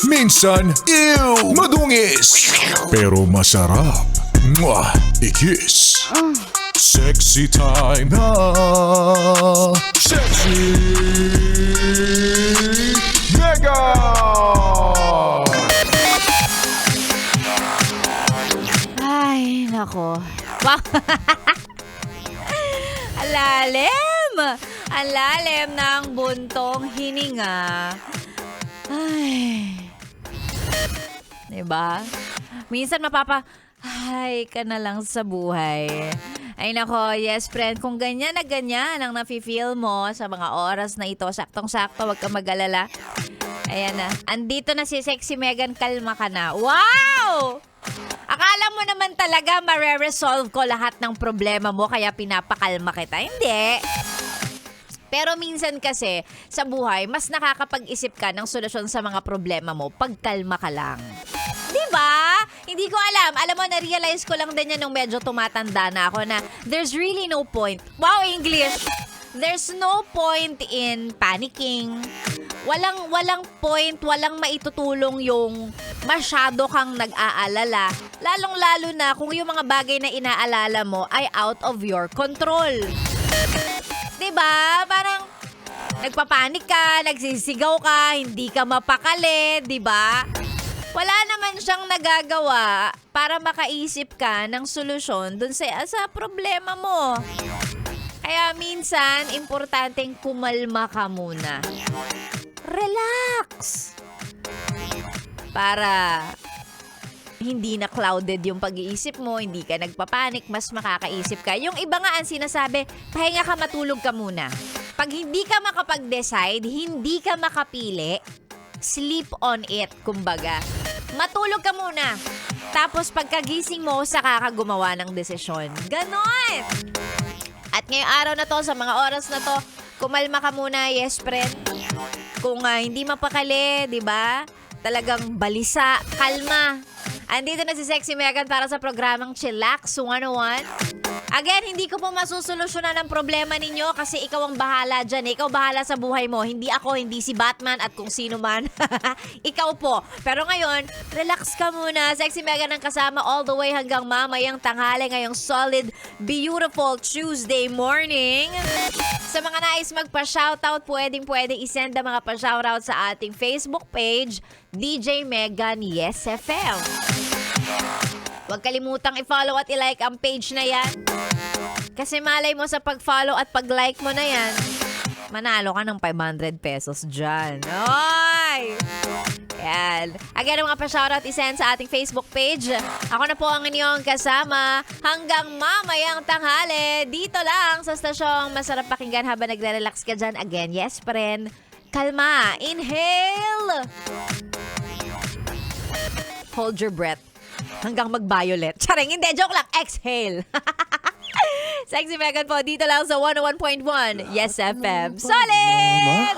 Minsan, ew, madungis. Pero masarap. Mwah, ikis. Sexy time na. Sexy Mega! Ay, nako. Wow. Alalim! Ang lalim ng buntong hininga. Ay. Diba? Minsan ay ka na lang sa buhay. Ay nako, yes friend, kung ganyan na ganyan ang nafe-feel mo sa mga oras na ito, saktong-sakto, wag ka mag-alala. Ayan na, andito na si Sexy Megan, kalma ka na. Wow! Akala mo naman talaga mare-resolve ko lahat ng problema mo kaya pinapakalma kita. Hindi. Pero minsan kasi sa buhay, mas nakakapag-isip ka ng solusyon sa mga problema mo pag kalma ka lang. Diba? Hindi ko alam. Alam mo, na-realize ko lang din yan nung medyo tumatanda na ako na there's really no point. Wow, English! There's no point in panicking. Walang point, walang maitutulong yung masyado kang nag-aalala. Lalong-lalo na kung yung mga bagay na inaalala mo ay out of your control. Diba? Parang nagpapanik ka, nagsisigaw ka, hindi ka mapakali, diba? Wala naman siyang nagagawa para makaisip ka ng solusyon dun sa problema mo. Kaya minsan, importanteng kumalma ka muna. Relax! Para hindi na clouded yung pag-iisip mo, hindi ka nagpapanik, mas makakaisip ka. Yung iba nga ang sinasabi, pahinga ka, matulog ka muna. Pag hindi ka makapag-decide, hindi ka makapili, sleep on it, kumbaga. Matulog ka muna. Tapos pagkagising mo, saka ka gumawa ng desisyon. Ganon! At ngayong araw na to, sa mga oras na to, kumalma ka muna, yes friend. Kung hindi mapakali, di ba? Talagang balisa, kalma. Andito na si Sexy Megan para sa programang Chillax 101. Again, hindi ko po masusolusyonan ang problema ninyo kasi ikaw ang bahala dyan. Ikaw bahala sa buhay mo. Hindi ako, hindi si Batman at kung sino man. Ikaw po. Pero ngayon, relax ka muna. Sexy Megan ang kasama all the way hanggang mamayang tanghali ngayong solid, beautiful Tuesday morning. Sa mga nais magpa-shoutout, pwedeng isend ang mga pa-shoutout sa ating Facebook page, DJ Megan Yes FM. Huwag kalimutang i-follow at i-like ang page na yan. Kasi malay mo sa pag-follow at pag-like mo na yan, manalo ka ng 500 pesos dyan. Oy! Yan. Again, mga pa-shoutout isend sa ating Facebook page. Ako na po ang inyong kasama hanggang mamayang tanghali. Dito lang sa stasyong masarap pakinggan habang nagre-relax ka dyan. Again, yes, friend. Kalma. Inhale. Hold your breath. Hanggang mag-violet. Charing, hindi. Joke lang. Exhale. Sexy Megan po. Dito lang sa 101.1. Yes, FM. Solid!